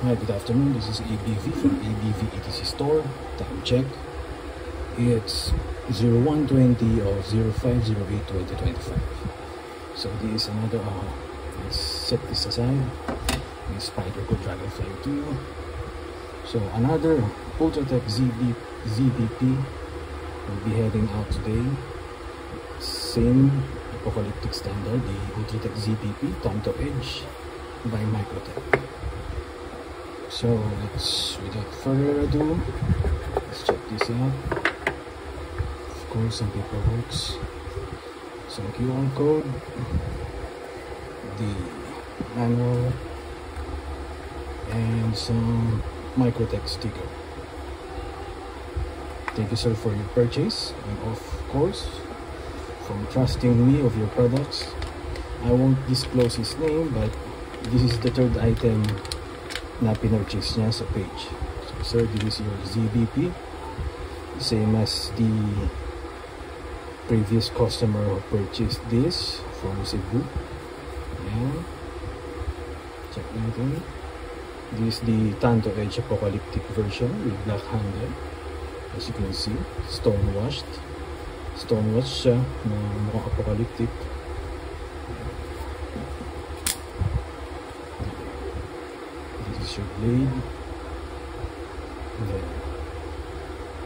Hi, good afternoon. This is ABV from ABV ETC Store. Time check. It's 0120 or 0508 2025. So this is another, let's set this aside. This Spyderco Dragonfly 2. So another Ultratech ZBP will be heading out today. Same apocalyptic standard, the Ultratech ZBP Tanto Edge by Microtech. So let's, without further ado, let's check this out. Of course, some paperwork, some QR code, the manual, and some Microtech sticker. Thank you, sir, for your purchase, and of course, from trusting me of your products. I won't disclose his name, but this is the third item na pinurchase niya sa page. So sir, this is your ZBP, same as the previous customer who purchased this from Cebu. Ayan, check natin. This is the Tanto Edge apocalyptic version with black handle. As you can see, stone washed siya na mukhang apocalyptic. Your blade, then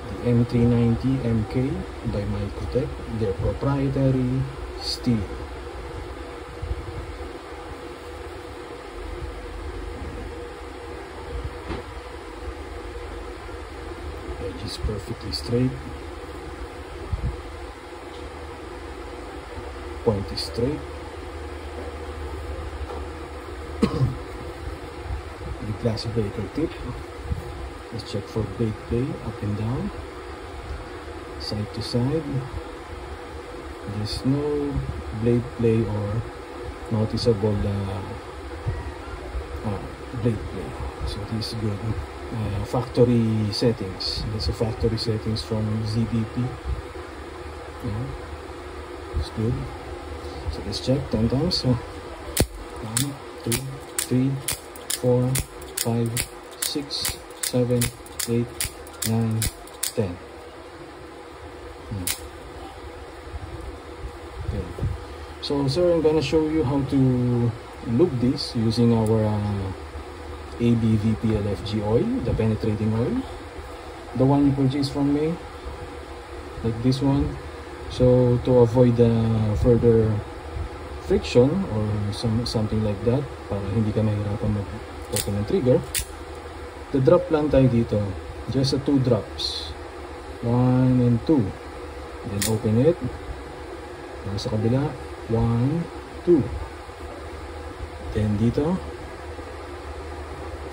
the M390 MK by Microtech, their proprietary steel. Edge is perfectly straight, point is straight. Glass breaker tip. Let's check for blade play up and down, side to side. There's no blade play or noticeable blade play, so this is good. Factory settings. That's a factory settings from ZBP. Yeah, it's good. So let's check 10 times. 1, 2, 3, 4, 5, 6, 7, 8, 9, 10. Okay. So sir, I'm gonna show you how to lube this using our ABV PLFG oil, the penetrating oil, the one you purchased from me, like this one. So to avoid further friction or something like that, para hindi ka mahirapan mag-open ng trigger, the drop lang tayo dito, just 2 drops, 1 and 2, then open it, and sa kabila 1, 2, then dito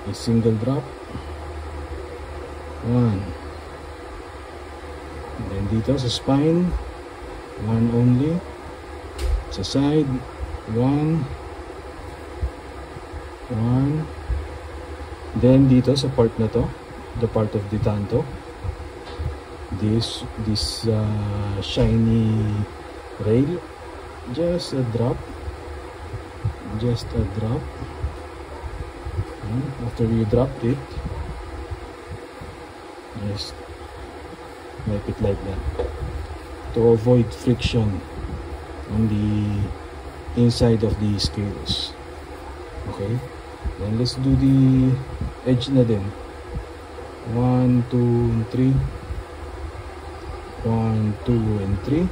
a single drop, 1, and then dito sa spine 1 only, sa side 1, then dito sa part na to, the part of the Tanto, this shiny rail, just a drop, and after you dropped it, just wipe it like that to avoid friction on the inside of the scales. Okay, then let's do the edge na din. 1, 2, and 3. 1, 2, and 3.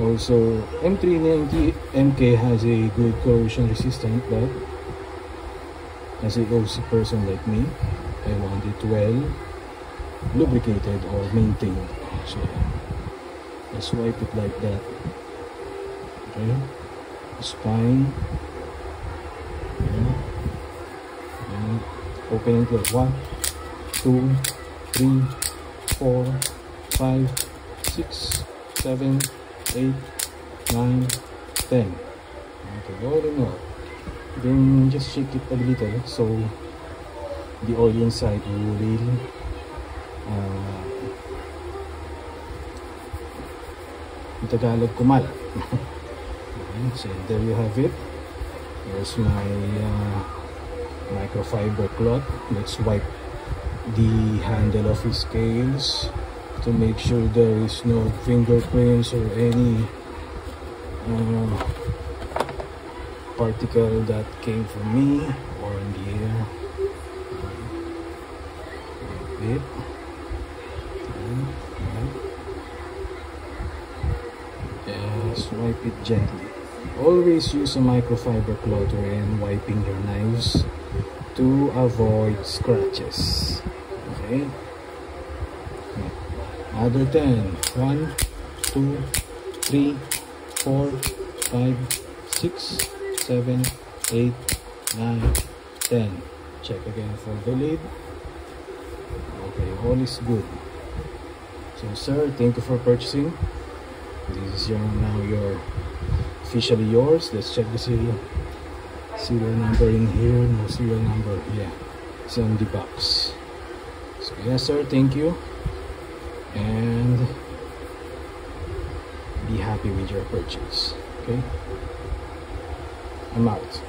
Also, M390 MK has a good corrosion resistant, but as a OC person like me, I want it well lubricated or maintained. So let's wipe it like that. Okay, spine, and open and close. 1, 2, 3, 4, 5, 6, 7, 8, 9, 10. Okay, all in all. Then just shake it a little so the oil inside will Tagalog kumalat. Okay, so there you have it. There's my microfiber cloth. Let's wipe the handle of his scales to make sure there is no fingerprints or any particle that came from me or in the air. Wipe it. Just wipe it gently. Always use a microfiber cloth when wiping your knives to avoid scratches. Okay. Another 10. 1, 2, 3, 4, 5, 6, 7, 8, 9, 10. Check again for the lid. Okay, all is good. So sir, thank you for purchasing. This is now your officially yours. Let's check the serial number in here. No serial number. Yeah, it's on the box. So yes sir, thank you, and be happy with your purchase. Okay, I'm out.